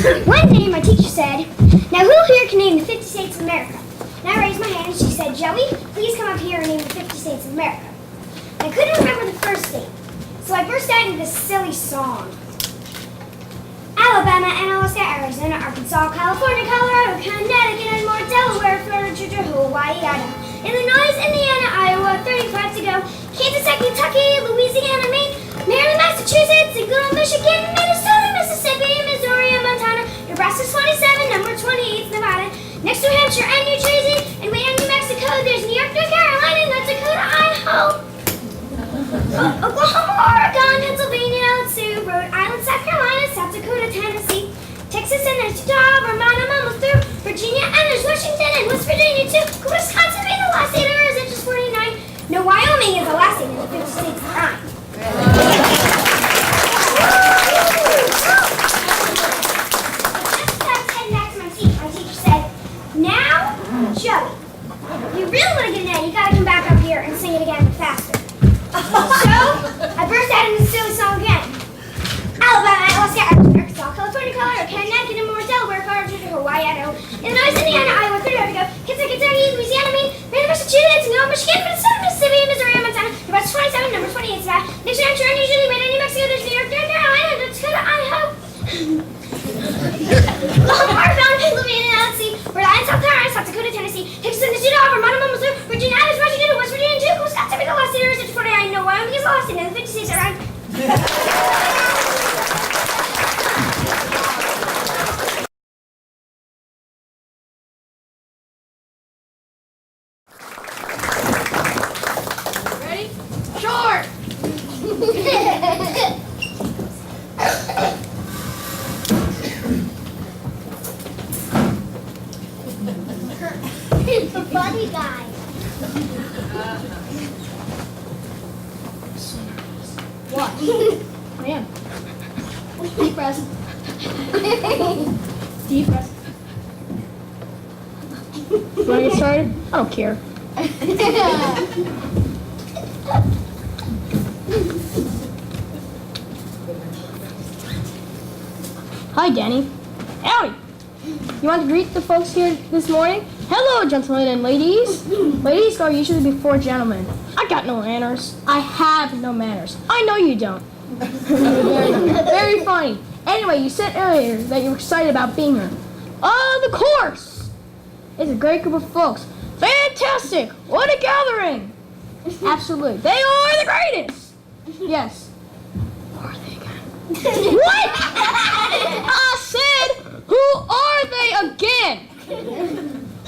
One day my teacher said, now who here can name the 50 states of America? And I raised my hand and she said, Joey, please come up here and name the 50 states of America. And I couldn't remember the first state, so I burst out into this silly song. Alabama and Alaska, Arizona, Arkansas, California, Colorado, Connecticut, and more, Delaware, Florida, Georgia, Hawaii, Idaho, Illinois, Indiana, Iowa, 35 to go, Kansas, Kentucky, Louisiana, Maine, Maryland, Massachusetts, and good old Michigan, Minnesota, Mississippi, Missouri, and Montana, Nebraska 27, number 28, Nevada, next New Hampshire and New Jersey, and way down New Mexico, there's New York, North Carolina, North Dakota, Idaho, Oklahoma, Oregon, Pennsylvania, Sioux, Rhode Island, South Carolina, South Dakota, Tennessee, Texas, and there's Utah, Vermont, I'm almost through, Virginia, and there's Washington, and West Virginia, too, Wisconsin being the last state, Arizona, just 49. No, Wyoming is the last state in the 50 states of crime. My teacher said, now, Joey, if you really want to get it out, you got to come back up here and sing it again faster. So, I burst out into the silly song again. Alabama, Alaska, Arkansas, California, Colorado, Connecticut, and more, Delaware, Florida, Georgia, Hawaii, Idaho, Illinois, Indiana, Iowa, 35 to go, Kansas, Kentucky, Louisiana, Maine, Maryland, Massachusetts, New Michigan, Minnesota, Mississippi, Missouri, and Montana, Nebraska 27, number 28, Nevada, next New Hampshire, and New Jersey, way down New Mexico, there's New York, North Carolina, North Dakota, Idaho, Oregon, Pennsylvania, Rhode Island, South Carolina, South Dakota, Tennessee, Texas, and Utah, Vermont, Missouri, Virginia, Irish, Washington, West Virginia, too, Wisconsin, the last state, Arizona, 49. No, Wyoming is the last state, and the 50 states are around. Ready? Sure! The funny guy. What? I am. Deep breath. Deep breath. You want to get started? I don't care. Hi, Danny. Howdy. You want to greet the folks here this morning? Hello, gentlemen and ladies. Ladies go usually before gentlemen. I got no manners. I have no manners. I know you don't. Very funny. Anyway, you said earlier that you were excited about being here. The course! It's a great group of folks. Fantastic! What a gathering! Absolutely. They are the greatest! Yes. Who are they again? What? I said, who are they again?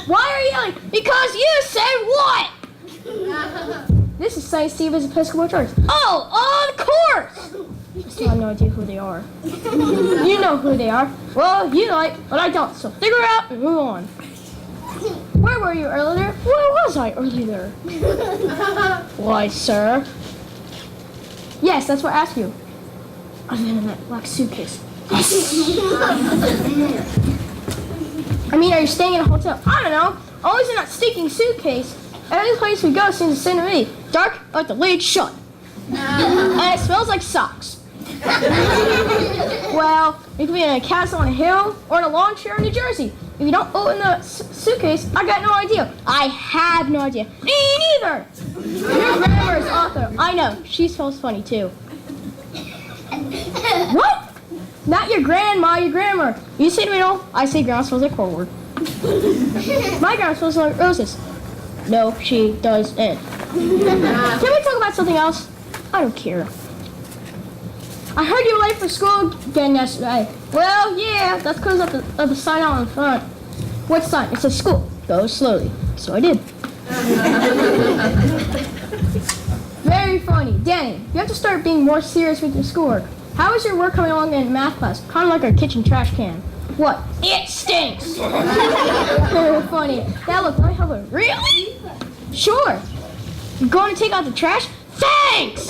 Why are you yelling? Because you said what? This is St. Stephen's Episcopal Church. Oh, of course! I still have no idea who they are. You know who they are. Well, you know it, but I don't, so figure it out and move on. Where were you earlier? Where was I earlier? Why, sir? Yes, that's what I asked you. Other than that black suitcase. I mean, are you staying in a hotel? I don't know. Always in that stinking suitcase. Every place we go seems the same to me. Dark, like the lid shut. And it smells like socks. Well, you could be in a castle on a hill or in a lawn chair in New Jersey. If you don't open the suitcase, I got no idea. I have no idea. Me neither. Your grandma is author. I know. She smells funny too. What? Not your grandma, your grandma. You say tomato, I say grandma smells like forward. My grandma smells like roses. No, she doesn't. Can we talk about something else? I don't care. I heard you were late for school again yesterday. Well, yeah, that's because of the sign out in front. What sign? It says school. Go slowly. So I did. Very funny. Danny, you have to start being more serious with your schoolwork. How is your work coming along in math class? Kind of like our kitchen trash can. What? It stinks! Very funny. Now look, let me help her. Really? Sure. You going to take out the trash? Thanks!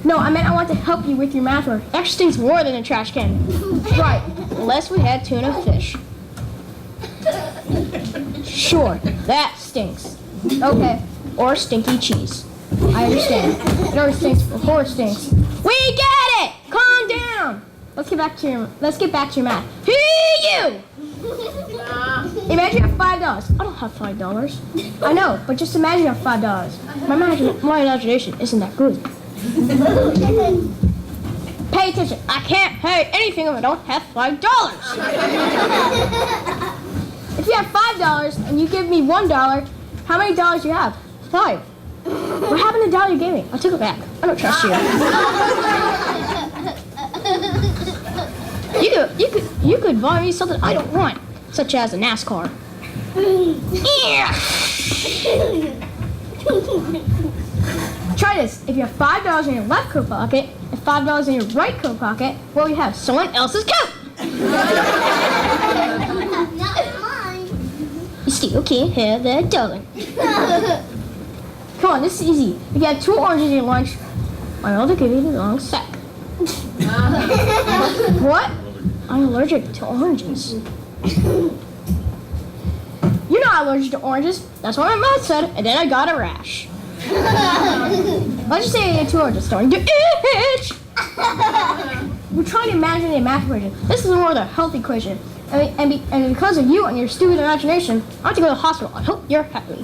No, I meant I want to help you with your math work. It actually stinks more than a trash can. Right. Unless we had tuna fish. Sure, that stinks. Okay. Or stinky cheese. I understand. It always stinks before it stinks. We get it! let's get back to your math. Hey, you! Imagine you have $5. I don't have $5. I know, but just imagine you have $5. My imagination isn't that good. Pay attention. I can't pay anything if I don't have $5. If you have $5 and you give me $1, how many dollars do you have? 5. What happened to the dollar you gave me? I took it back. I don't trust you. You could buy me something I don't want, such as a NASCAR. Try this. If you have $5 in your left coat pocket and $5 in your right coat pocket, what will you have? Someone else's coat. Not mine. You still can't have that dollar. Come on, this is easy. If you have 2 oranges in your lunch, my mother gave you the wrong sack. What? I'm allergic to oranges. You're not allergic to oranges. That's what my mom said, and then I got a rash. Let's just say I had 2 oranges starting to itch. We're trying to imagine a math equation. This is more of a health equation. And because of you and your stupid imagination, I have to go to the hospital. I hope you're happy.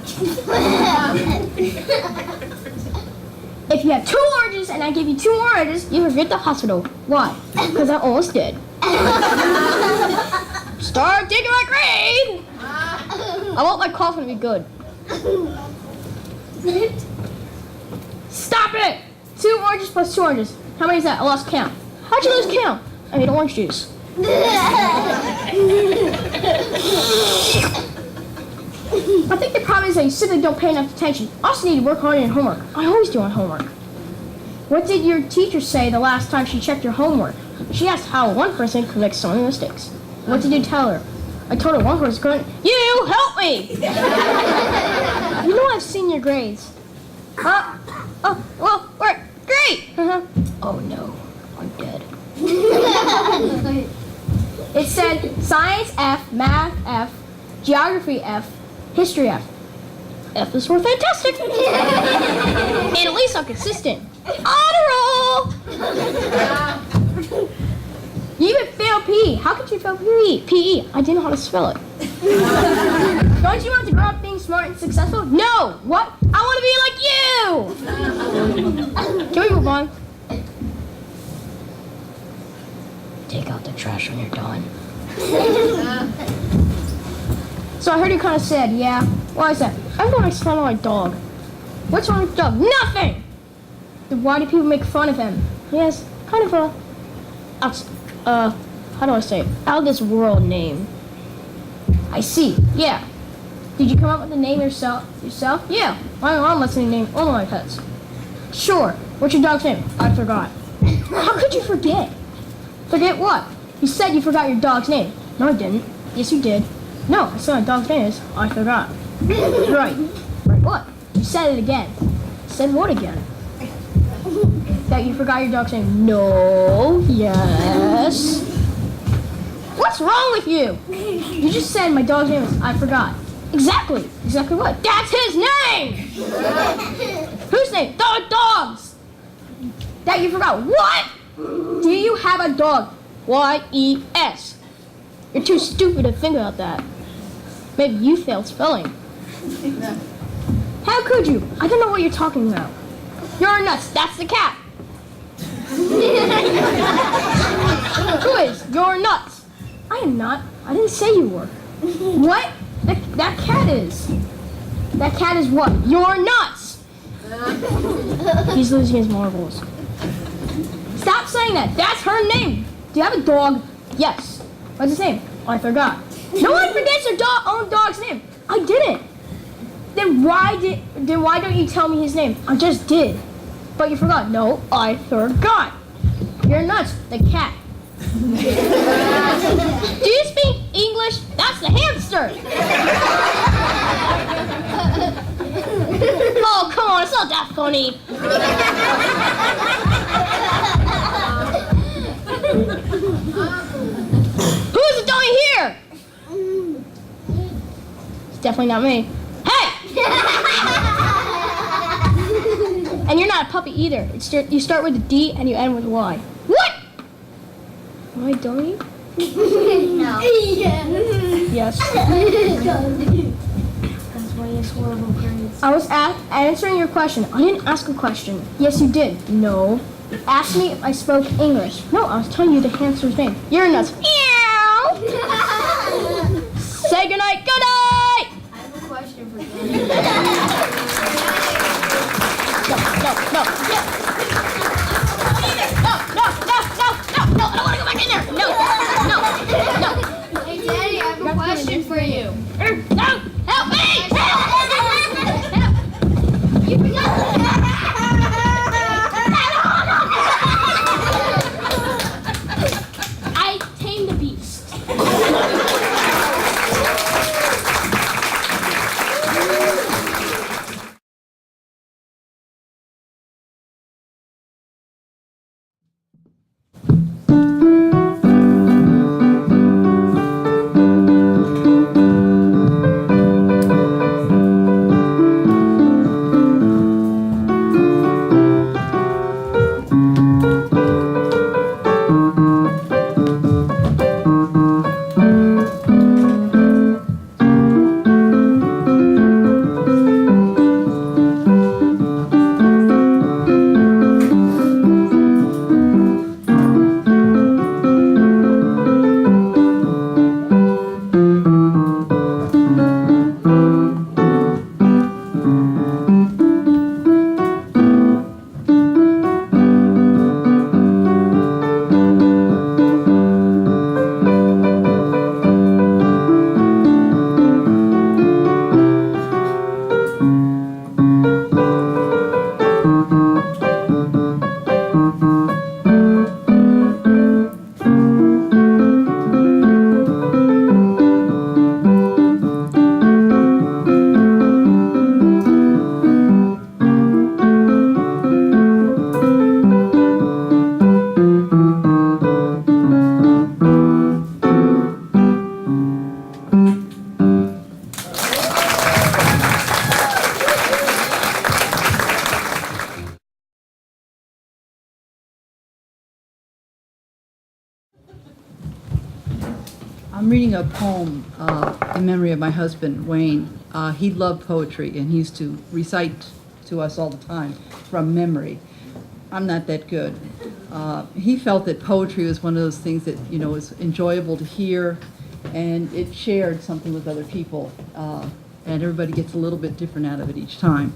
If you have 2 oranges and I give you 2 oranges, you forget the hospital. Why? Because I'm almost dead. Start taking my grade! I want my coffin to be good. Stop it! 2 oranges plus 2 oranges. How many is that? I lost count. How'd you lose count? I made orange juice. I think the problem is that you simply don't pay enough attention. You also need to work harder in homework. I always do on homework. What did your teacher say the last time she checked your homework? She asked how one person could make so many mistakes. What did you tell her? I told her one person couldn't. You help me! You know I've seen your grades. Oh, well, we're great! Oh no, I'm dead. It said science F, math F, geography F, history F. F is for fantastic. And at least I'm consistent. Honor roll! You even failed PE. How could you fail PE? PE. I didn't know how to spell it. Don't you want to grow up being smart and successful? No! What? I want to be like you! Can we move on? Take out the trash when you're done. So I heard you kind of sad, yeah? Why is that? Everyone makes fun of my dog. What's wrong with the dog? Nothing! Then why do people make fun of him? He has kind of a, how do I say it? Out of this world name. I see, yeah. Did you come up with the name yourself? Yeah, my mom lets me name all of my pets. Sure, what's your dog's name? I forgot. How could you forget? Forget what? You said you forgot your dog's name. No, I didn't. Yes, you did. No, I said my dog's name is I forgot. Right. Right what? You said it again. Said what again? That you forgot your dog's name. No. Yes. What's wrong with you? You just said my dog's name is I forgot. Exactly. Exactly what? That's his name! Whose name? The dog's! That you forgot. What? Do you have a dog? Y-E-S. You're too stupid to think about that. Maybe you failed spelling. How could you? I don't know what you're talking about. You're nuts. That's the cat. Who is? You're nuts. I am not. I didn't say you were. What? That cat is. That cat is what? You're nuts. He's losing his marbles. Stop saying that. That's her name. Do you have a dog? Yes. What's his name? Oh, I forgot. No one forgets their own dog's name. I didn't. Then why don't you tell me his name? I just did. But you forgot. No, I forgot. You're nuts. The cat. Do you speak English? That's the hamster. Oh, come on. It's not that funny. Who's the dummy here? It's definitely not me. Hey! And you're not a puppy either. You start with a D and you end with a Y. What? Why don't you? No. Yes. That's why he has horrible grades. I was answering your question. I didn't ask a question. Yes, you did. No. You asked me if I spoke English. No, I was telling you the hamster's name. You're nuts. Meow. Say goodnight. Good night. I have a question for you. No. I don't want to go back in there. No. Hey, Daddy, I have a question for you. No. Help me. You forgot. I tamed the beast. I'm reading a poem in memory of my husband, Wayne. He loved poetry, and he used to recite to us all the time from memory. I'm not that good. He felt that poetry was one of those things that, was enjoyable to hear, and it shared something with other people, and everybody gets a little bit different out of it each time.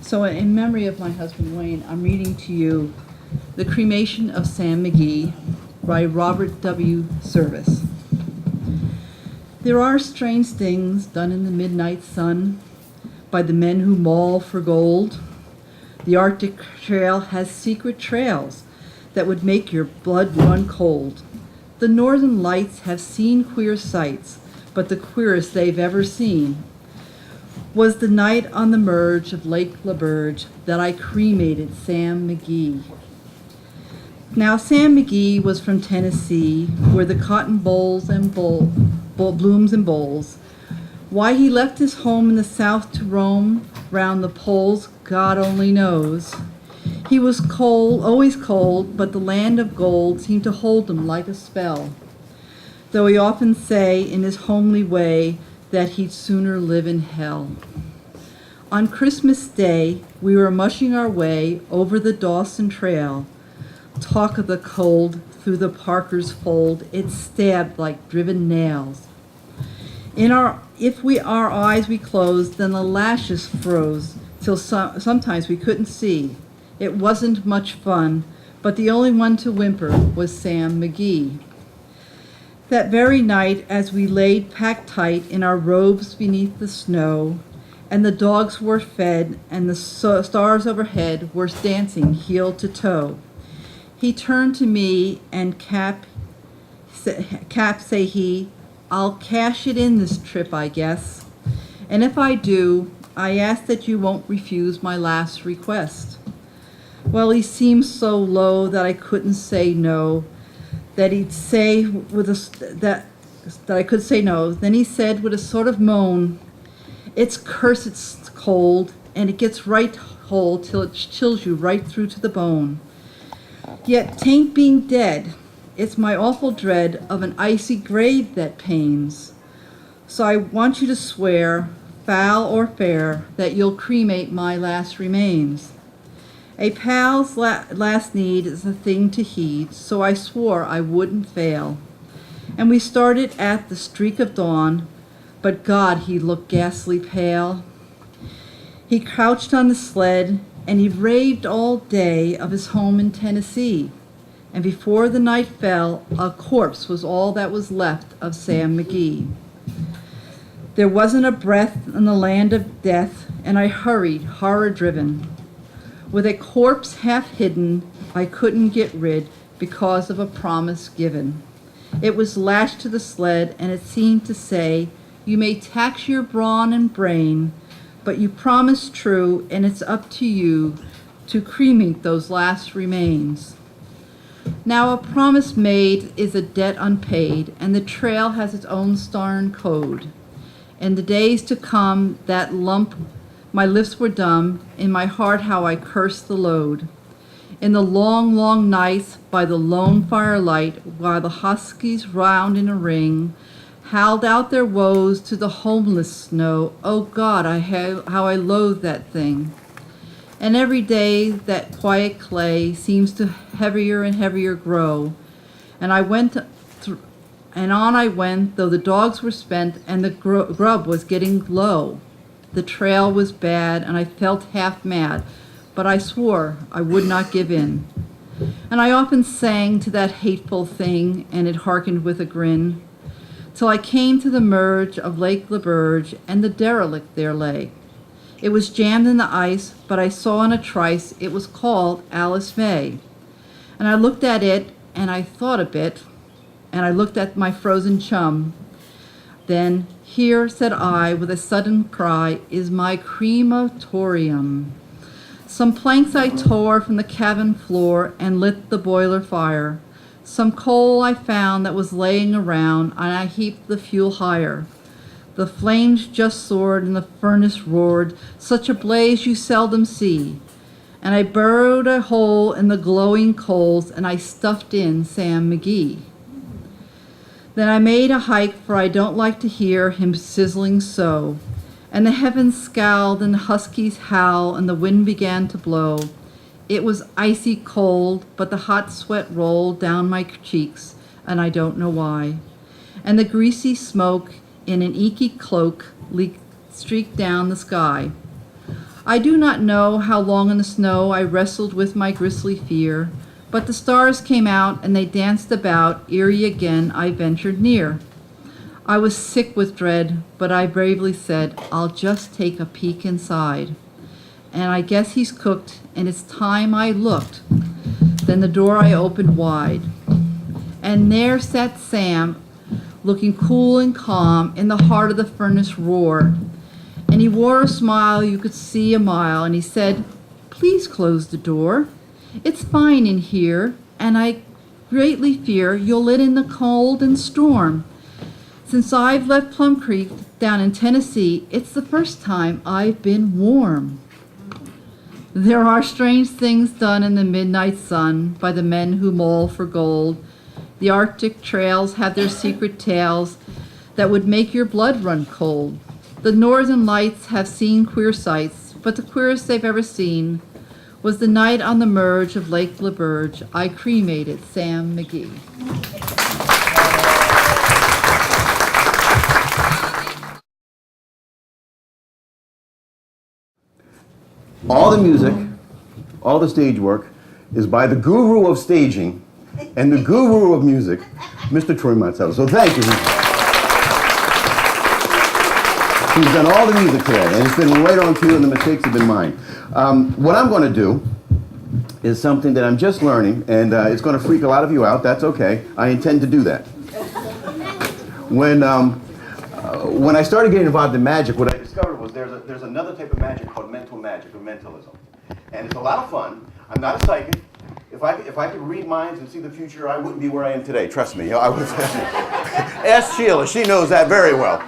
So in memory of my husband, Wayne, I'm reading to you The Cremation of Sam McGee by Robert W. Service. There are strange things done in the midnight sun by the men who maul for gold. The Arctic Trail has secret trails that would make your blood run cold. The Northern Lights have seen queer sights, but the queerest they've ever seen was the night on the merge of Lake LaBerge that I cremated Sam McGee. Now, Sam McGee was from Tennessee, where the cotton blooms and bowls. Why he left his home in the South to roam round the poles, God only knows. He was cold, always cold, but the land of gold seemed to hold him like a spell, though he often say in his homely way that he'd sooner live in hell. On Christmas Day, we were mushing our way over the Dawson Trail. Talk of the cold through the Parker's fold, it stabbed like driven nails. If our eyes we closed, then the lashes froze till sometimes we couldn't see. It wasn't much fun, but the only one to whimper was Sam McGee. That very night, as we laid packed tight in our robes beneath the snow, and the dogs were fed, and the stars overhead were dancing heel to toe, he turned to me and Cap, say he, I'll cash it in this trip, I guess. And if I do, I ask that you won't refuse my last request. Well, he seemed so low that I couldn't say no, that he'd say that I could say no. Then he said with a sort of moan, it's cursed cold, and it gets right whole till it chills you right through to the bone. Yet 'tain't being dead, It's my awful dread of an icy grave that pains. So I want you to swear, foul or fair, that you'll cremate my last remains. A pal's last need is a thing to heed, so I swore I wouldn't fail. And we started at the streak of dawn, but God, he looked ghastly pale. He crouched on the sled, and he raved all day of his home in Tennessee. And before the night fell, a corpse was all that was left of Sam McGee. There wasn't a breath in the land of death, and I hurried, horror-driven. With a corpse half hidden, I couldn't get rid because of a promise given. It was lashed to the sled, and it seemed to say, you may tax your brawn and brain, but you promised true, and it's up to you to cremate those last remains. Now a promise made is a debt unpaid, and the trail has its own stern code. In the days to come, that lump, my lips were dumb, in my heart how I cursed the load. In the long, long nights, by the lone firelight, while the huskies round in a ring, howled out their woes to the homeless snow, oh God, how I loathe that thing. And every day that quiet clay seems to heavier and heavier grow. And on I went, though the dogs were spent and the grub was getting low. The trail was bad, and I felt half mad, but I swore I would not give in. And I often sang to that hateful thing, and it hearkened with a grin, till I came to the merge of Lake LaBerge, and the derelict there lay. It was jammed in the ice, but I saw in a trice it was called Alice May. And I looked at it, and I thought a bit, and I looked at my frozen chum. Then, here, said I, with a sudden cry, is my crematorium. Some planks I tore from the cabin floor and lit the boiler fire. Some coal I found that was laying around, and I heaped the fuel higher. The flames just soared and the furnace roared, such a blaze you seldom see. And I burrowed a hole in the glowing coals, and I stuffed in Sam McGee. Then I made a hike, for I don't like to hear him sizzling so. And the heavens scowled, and the huskies howl, and the wind began to blow. It was icy cold, but the hot sweat rolled down my cheeks, and I don't know why. And the greasy smoke in an inky cloak streaked down the sky. I do not know how long in the snow I wrestled with my grisly fear, but the stars came out and they danced about, eerie again I ventured near. I was sick with dread, but I bravely said, I'll just take a peek inside. And I guess he's cooked, and it's time I looked. Then the door I opened wide. And there sat Sam, looking cool and calm in the heart of the furnace roar. And he wore a smile you could see a mile, and he said, please close the door. It's fine in here, and I greatly fear you'll let in the cold and storm. Since I've left Plum Creek down in Tennessee, it's the first time I've been warm. There are strange things done in the midnight sun by the men who maul for gold. The Arctic trails have their secret tales that would make your blood run cold. The Northern Lights have seen queer sights, but the queerest they've ever seen was the night on the merge of Lake LaBerge. I cremated Sam McGee. All the music, all the stage work is by the guru of staging and the guru of music, Mr. Troy Martello. So thank you. He's done all the music today, and it's been right on cue, and the mistakes have been mine. What I'm going to do is something that I'm just learning, and it's going to freak a lot of you out. That's okay. I intend to do that. When I started getting involved in magic, what I discovered was there's another type of magic called mental magic or mentalism, and it's a lot of fun. I'm not a psychic. If I could read minds and see the future, I wouldn't be where I am today. Trust me. I would. Ask Sheila. She knows that very well.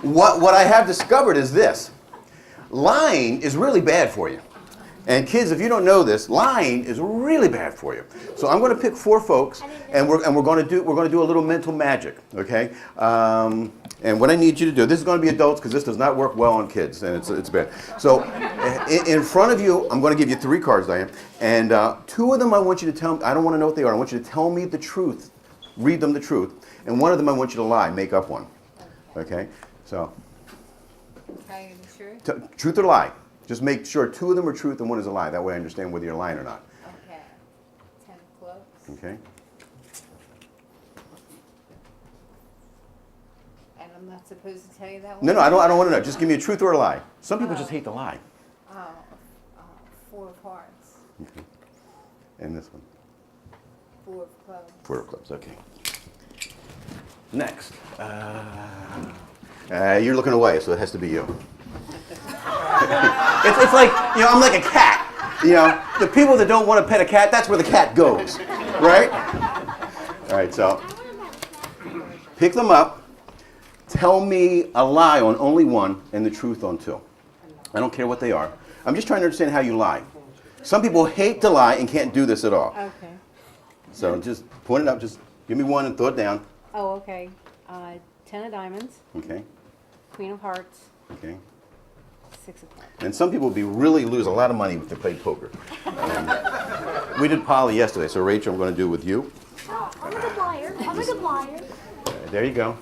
What I have discovered is this: lying is really bad for you. And kids, if you don't know this, lying is really bad for you. So I'm going to pick 4 folks, and we're going to do a little mental magic, okay? And what I need you to do, this is going to be adults because this does not work well on kids, and it's bad. So in front of you, I'm going to give you 3 cards, Diane, and 2 of them I want you to tell me. I don't want to know what they are. I want you to tell me the truth. Read them the truth. And one of them I want you to lie. Make up one. Okay? So. Tell you the truth? Truth or lie. Just make sure 2 of them are truth and 1 is a lie. That way I understand whether you're lying or not. Okay. 10 of clubs. Okay? And I'm not supposed to tell you that one? No, I don't want to know. Just give me a truth or a lie. Some people just hate to lie. Oh, 4 of hearts. Okay. And this one. 4 of clubs. 4 of clubs. Okay. Next. You're looking away, so it has to be you. It's like, I'm like a cat. The people that don't want to pet a cat, that's where the cat goes, right? All right, so pick them up. Tell me a lie on only 1 and the truth on 2. I don't care what they are. I'm just trying to understand how you lie. Some people hate to lie and can't do this at all. Okay. So just point it up. Just give me 1 and throw it down. Oh, okay. 10 of diamonds, Okay. Queen of hearts, Okay. 6 of clubs. And some people lose a lot of money if they play poker. We did Polly yesterday, so Rachel, I'm going to do it with you. I'm a good liar. I'm a good liar. There you go.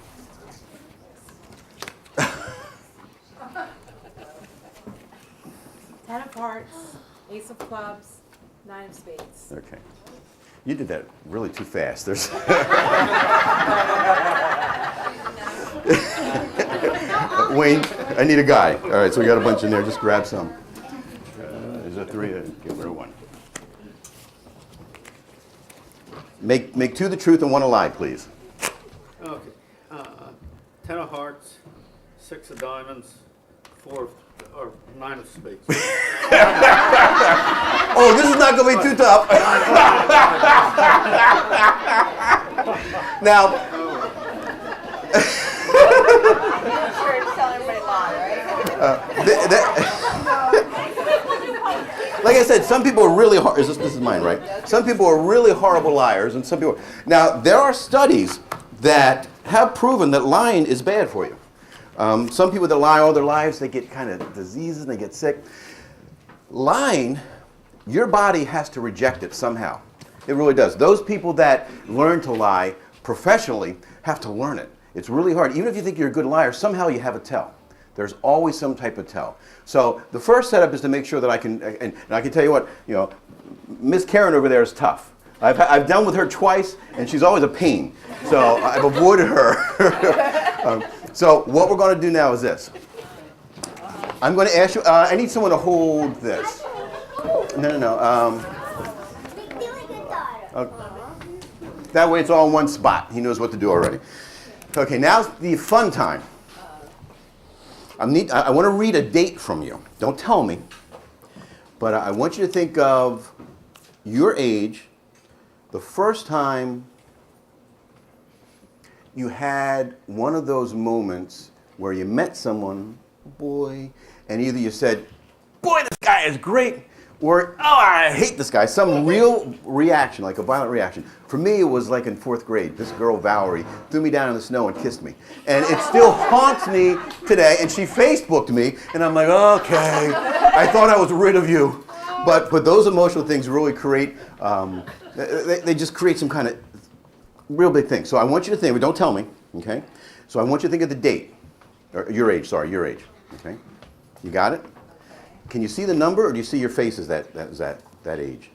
10 of hearts, Ace of clubs, 9 of spades. Okay. You did that really too fast. There's Wayne, I need a guy. All right, so we got a bunch in there. Just grab some. Is there 3? Get rid of 1. Make 2 the truth and 1 a lie, please. Okay. 10 of hearts, 6 of diamonds, 9 of spades. Oh, this is not going to be too tough. Now, Sure to tell everybody lie, right? like I said, some people are really hard. This is mine, right? Some people are really horrible liars, and some people. Now, there are studies that have proven that lying is bad for you. Some people that lie all their lives, they get kind of diseases and they get sick. Lying, your body has to reject it somehow. It really does. Those people that learn to lie professionally have to learn it. It's really hard. Even if you think you're a good liar, somehow you have a tell. There's always some type of tell. So the first setup is to make sure that I can, and I can tell you what, Miss Karen over there is tough. I've done with her twice, and she's always a pain. So I've avoided her. So what we're going to do now is this. I'm going to ask you, I need someone to hold this. No. That way it's all in one spot. He knows what to do already. Okay, now's the fun time. I want to read a date from you. Don't tell me. But I want you to think of your age, the first time you had one of those moments where you met someone, boy, and either you said, boy, this guy is great, or, oh, I hate this guy. Some real reaction, like a violent reaction. For me, it was like in 4th grade. This girl, Valerie, threw me down in the snow and kissed me. And it still haunts me today. And she Facebooked me, and I'm like, okay, I thought I was rid of you. But those emotional things really create, they just create some kind of real big thing. So I want you to think, but don't tell me, okay? So I want you to think of the date, or your age, okay? You got it? Can you see the number, or do you see your face as that age?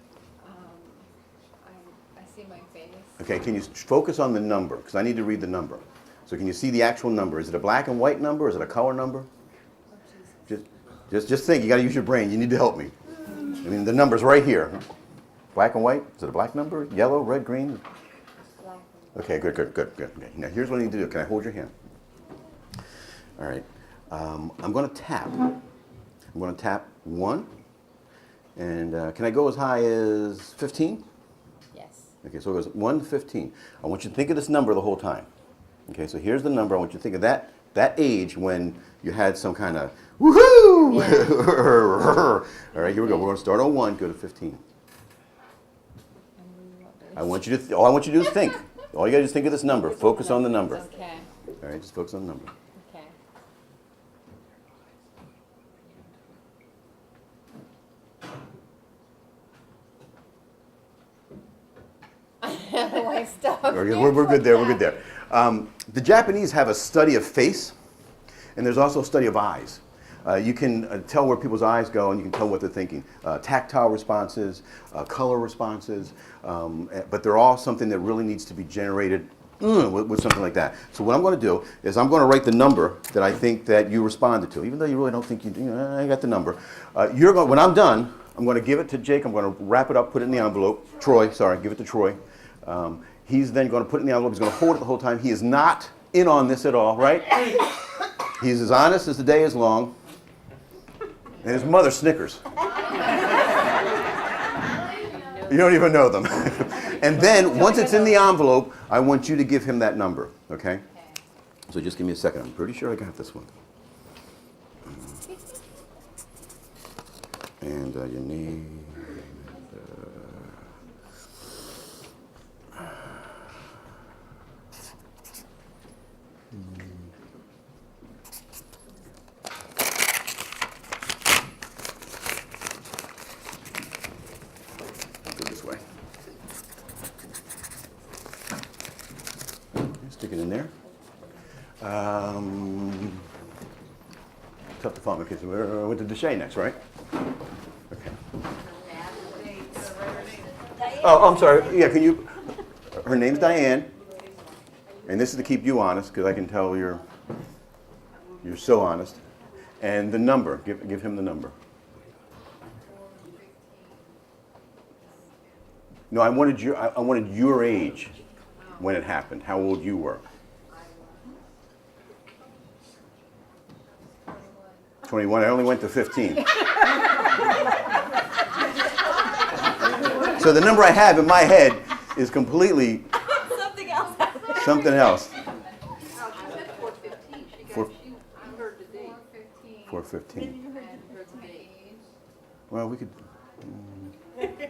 I see my face. Okay, can you focus on the number? Because I need to read the number. So can you see the actual number? Is it a black and white number? Is it a color number? Just think. You got to use your brain. You need to help me. I mean, the number's right here. Black and white. Is it a black number? Yellow, red, green? Black. Okay, good. Okay. Now here's what I need to do. Can I hold your hand? All right. I'm going to tap. I'm going to tap 1. And can I go as high as 15? Yes. Okay, so it goes 1 to 15. I want you to think of this number the whole time. Okay, so here's the number. I want you to think of that age when you had some kind of woohoo Woo! All right, here we go. We're going to start on 1, go to 15. I want you to, all I want you to do is think. All you got to do is think of this number. Focus on the number. Okay. All right, just focus on the number. Okay. Why stop? We're good there. We're good there. The Japanese have a study of face, and there's also a study of eyes. You can tell where people's eyes go, and you can tell what they're thinking. Tactile responses, color responses, but they're all something that really needs to be generated with something like that. So what I'm going to do is I'm going to write the number that I think that you responded to, even though you really don't think you do. I got the number. When I'm done, I'm going to give it to Jake. I'm going to wrap it up, put it in the envelope. Troy, sorry, give it to Troy. He's then going to put it in the envelope. He's going to hold it the whole time. He is not in on this at all, right? He's as honest as the day is long. And his mother snickers. You don't even know them. And then, once it's in the envelope, I want you to give him that number, okay? So just give me a second. I'm pretty sure I got this one. And your name. Stick it in there. Tough to find. Okay, so we went to Deshay next, right? Okay. Oh, I'm sorry. Yeah, can you? Her name's Diane, and this is to keep you honest, because I can tell you're so honest. And the number. Give him the number. No, I wanted your age when it happened, how old you were. 21, I only went to 15. So the number I have in my head is completely something else. 415. Well, we could. Maybe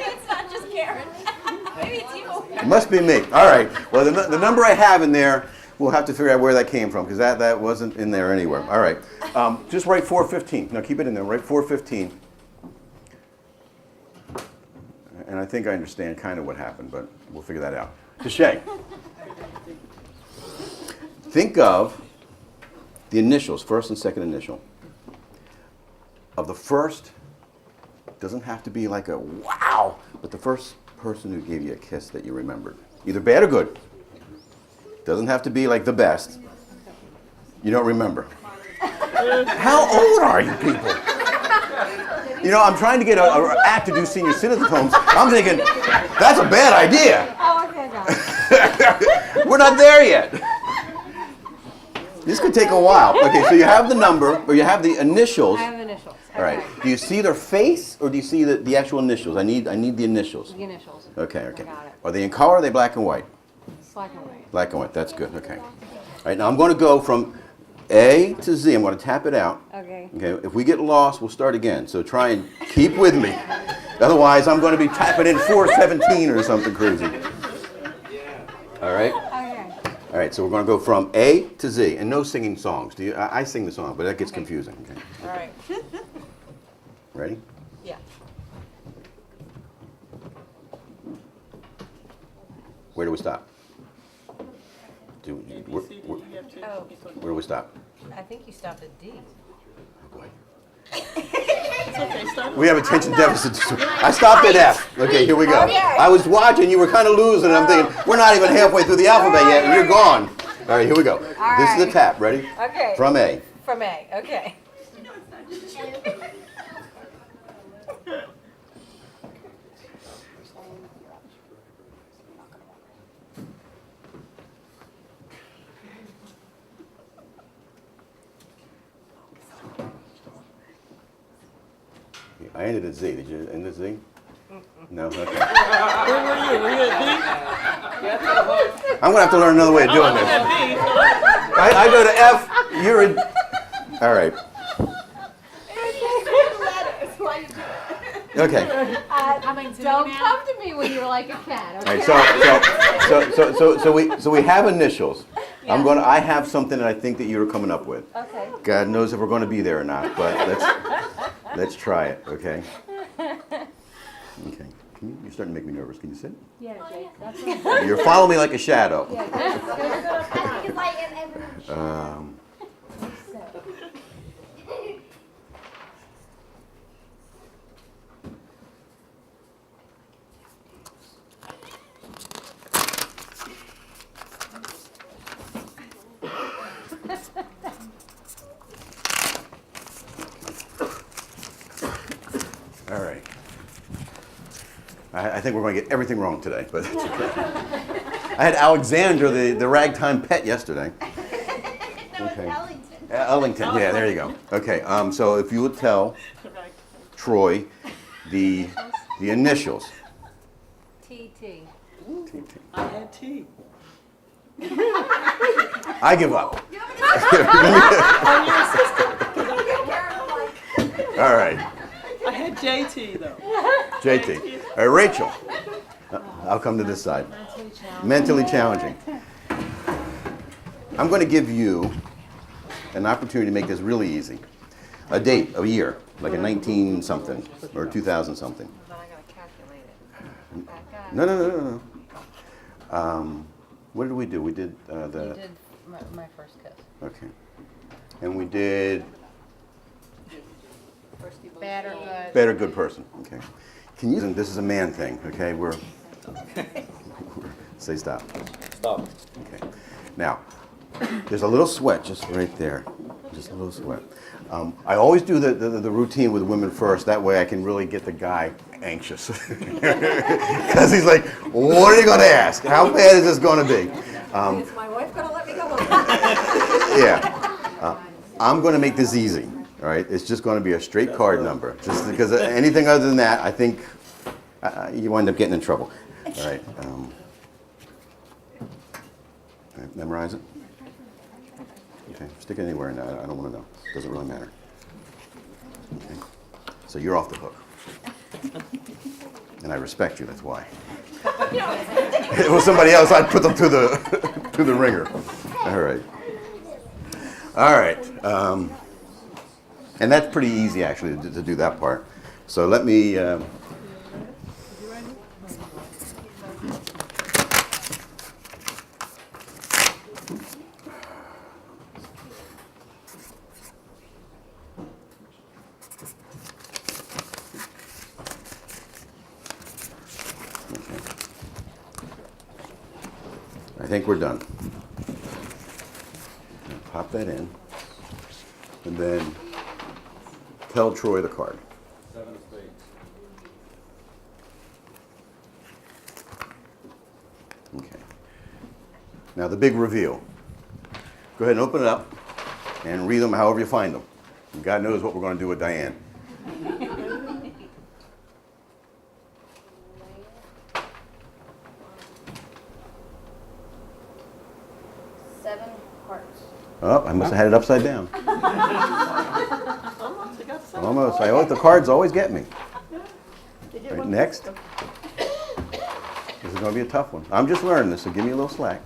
it's not just Karen. Maybe it's you. It must be me. All right. Well, the number I have in there, we'll have to figure out where that came from, because that wasn't in there anywhere. All right. Just write 415. No, keep it in there. Write 415. And I think I understand kind of what happened, but we'll figure that out. Deshay. Think of the initials, first and second initial. Of the first, doesn't have to be like a wow, but the first person who gave you a kiss that you remembered. Either bad or good. Doesn't have to be like the best. You don't remember. How old are you people? You know, I'm trying to get an act to do senior citizen homes. I'm thinking, that's a bad idea. Oh, okay, got it. We're not there yet. This could take a while. Okay, so you have the number, or you have the initials. I have initials. All right. Do you see their face, or do you see the actual initials? I need the initials. The initials. Okay, okay. I got it. Are they in color, or are they black and white? Black and white. Black and white, that's good, okay. All right, now I'm going to go from A to Z. I'm going to tap it out. Okay. Okay, if we get lost, we'll start again. So try and keep with me. Otherwise, I'm going to be tapping in 417 or something crazy. All right? Okay. All right, so we're going to go from A to Z, and no singing songs. I sing the song, but that gets confusing. Okay. All right. Ready? Yeah. Where do we stop? Where Oh, do we stop? I think you stopped at D. Oh, boy. We have attention deficit. I stopped at F. Okay, here we go. Okay. I was watching, you were kind of losing, and I'm thinking, we're not even halfway through the alphabet yet, and you're gone. All right, here we go. This is the tap. Ready? Okay. From A. From A. Okay. I ended at Z. Did you end at Z? No? Okay. Where were you? Were you at D? I'm gonna have to learn another way of doing this. I go to F. You're a. All right. Okay. Don't come to me when you're like a cat. All right. So we have initials. I have something that I think that you were coming up with. Okay. God knows if we're going to be there or not, but let's try it. Okay. Okay. You're starting to make me nervous. Can you sit? Yeah, Jake. That's You're following me like a shadow. I think it's like everyone. All right. I think we're going to get everything wrong today, but it's okay. I had Alexandra, the ragtime pet, yesterday. Okay. Ellington. Yeah, there you go. Okay. So if you would tell Troy the initials. TT. I had tea. I give up. All right. I had JT though. JT. All right, Rachel. I'll come to this side. Mentally challenging. I'm going to give you an opportunity to make this really easy. A date, a year, like a 19-something or 2000-something. Then I gotta calculate it. Back up. No. What did we do? We did You did my first kiss. Okay. And we did Bad or good? better good person. Okay. Can you? This is a man thing. Okay. Say stop. Stop. Okay. Now, there's a little sweat just right there. Just a little sweat. I always do the routine with women first. That way I can really get the guy anxious. Because he's like, what are you going to ask? How bad is this going to be? Is my wife gonna let me go? Yeah. I'm going to make this easy. All right. It's just going to be a straight card number. Just because anything other than that, I think you wind up getting in trouble. All right. All right, memorize it. Okay. Stick it anywhere. No, I don't want to know. Doesn't really matter. Okay. So you're off the hook. And I respect you. That's why. If it was somebody else, I'd put them to the ringer. All right. All right. And that's pretty easy, actually, to do that part. So let me. I think we're done. Now pop that in, and then tell Troy the card. 7 of spades. Okay. Now the big reveal. Go ahead and open it up and read them however you find them. And God knows what we're going to do with Diane. Seven hearts. Oh, I must have had it upside down. Almost, I got some. Almost. The cards always get me. All right, next. This is going to be a tough one. I'm just learning this, so give me a little slack.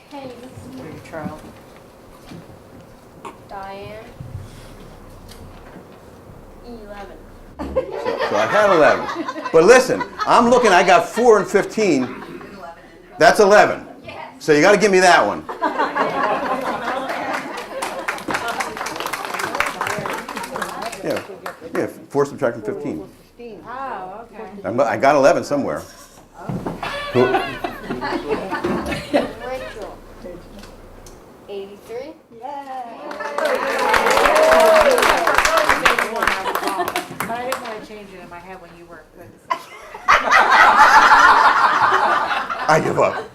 Okay, For your trial. Diane. 11. So I had 11. But listen, I'm looking, I got 4 and 15. That's 11. So you got to give me that one. Yeah, 4 subtracting 15. Oh, okay. I got 11 somewhere. Who- Rachel. 83. But I didn't want to change it in my head when you were good. I give up.